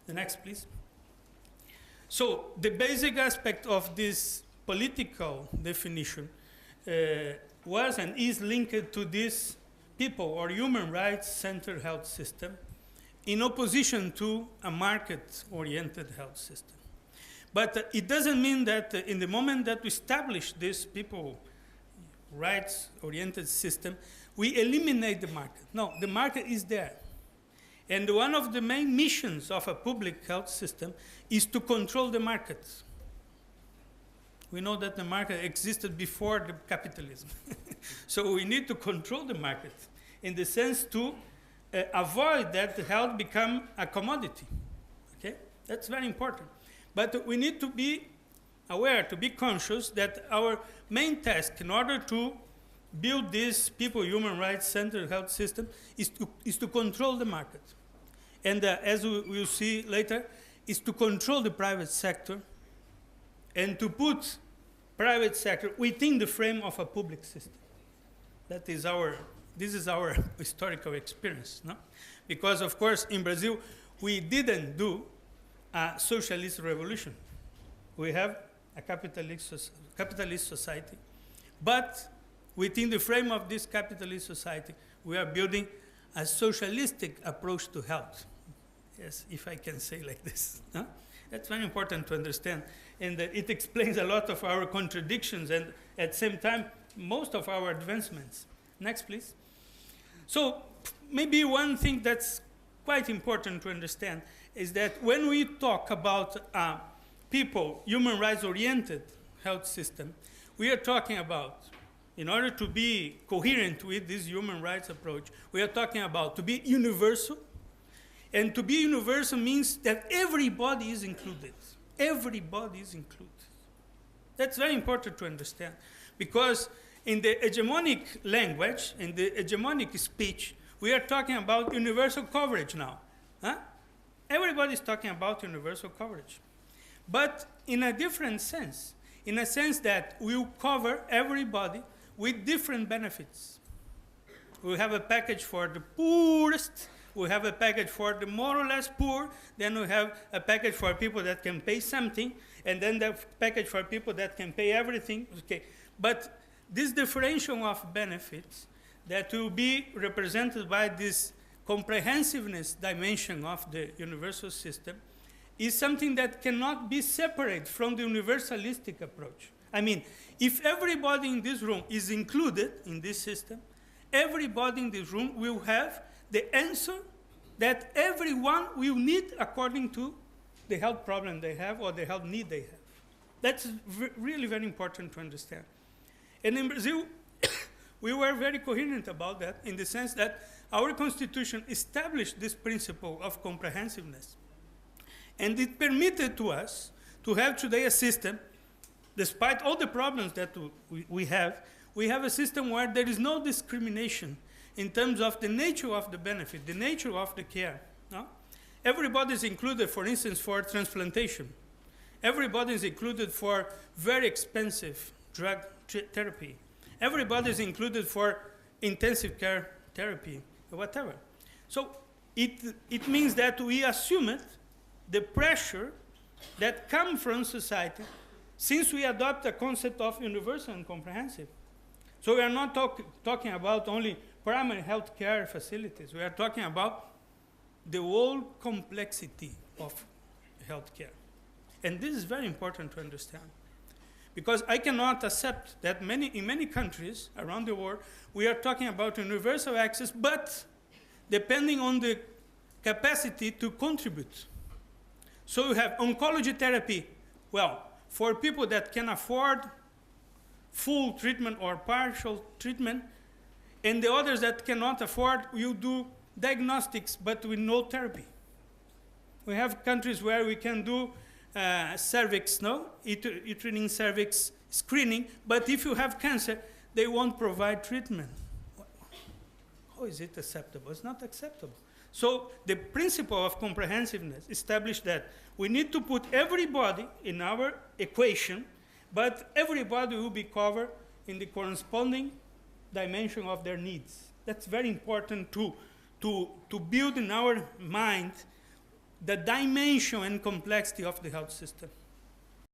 The next, please. So the basic aspect of this political definition was and is linked to this people or human rights-centered health system in opposition to a market-oriented health system. But it doesn't mean that in the moment that we establish this people rights-oriented system, we eliminate the market. No, the market is there. And one of the main missions of a public health system is to control the market. We know that the market existed before the capitalism. So we need to control the market in the sense to avoid that the health become a commodity. Okay? That's very important. But we need to be aware, to be conscious that our main task in order to build this people human rights-centered health system is to control the market. And as we will see later, is to control the private sector and to put private sector within the frame of a public system. That is this is our historical experience, no? Because of course in Brazil we didn't do a socialist revolution. We have a capitalist society, but within the frame of this capitalist society, we are building a socialistic approach to health. Yes, if I can say like this. Huh? That's very important to understand. And it explains a lot of our contradictions and at the same time, most of our advancements. Next, please. So maybe one thing that's quite important to understand is that when we talk about people, human rights-oriented health system, we are talking about, in order to be coherent with this human rights approach, we are talking about to be universal. And to be universal means that everybody is included. Everybody is included. That's very important to understand. Because in the hegemonic language, in the hegemonic speech, we are talking about universal coverage now. Huh? Everybody is talking about universal coverage. But in a different sense, in a sense that we will cover everybody with different benefits. We have a package for the poorest, we have a package for the more or less poor, then we have a package for people that can pay something, and then the package for people that can pay everything. Okay. But this differential of benefits that will be represented by this comprehensiveness dimension of the universal system is something that cannot be separated from the universalistic approach. I mean, if everybody in this room is included in this system, everybody in this room will have the answer that everyone will need according to the health problem they have or the health need they have. That's really very important to understand. And in Brazil, we were very coherent about that in the sense that our constitution established this principle of comprehensiveness. And it permitted to us to have today a system, despite all the problems that we have a system where there is no discrimination in terms of the nature of the benefit, the nature of the care. No? Everybody is included, for instance, for transplantation. Everybody is included for very expensive drug therapy. Everybody is included for intensive care therapy, whatever. So it means that we assumed the pressure that comes from society since we adopt a concept of universal and comprehensive. So we are not talking about only primary health care facilities. We are talking about the whole complexity of health care. And this is very important to understand. Because I cannot accept that in many countries around the world, we are talking about universal access, but depending on the capacity to contribute. So you have oncology therapy, well, for people that can afford full treatment or partial treatment, and the others that cannot afford will do diagnostics, but with no therapy. We have countries where we can do cervix, uterine cervix screening, but if you have cancer, they won't provide treatment. How is it acceptable? It's not acceptable. So the principle of comprehensiveness established that we need to put everybody in our equation, but everybody will be covered in the corresponding dimension of their needs. That's very important to build in our mind the dimension and complexity of the health system.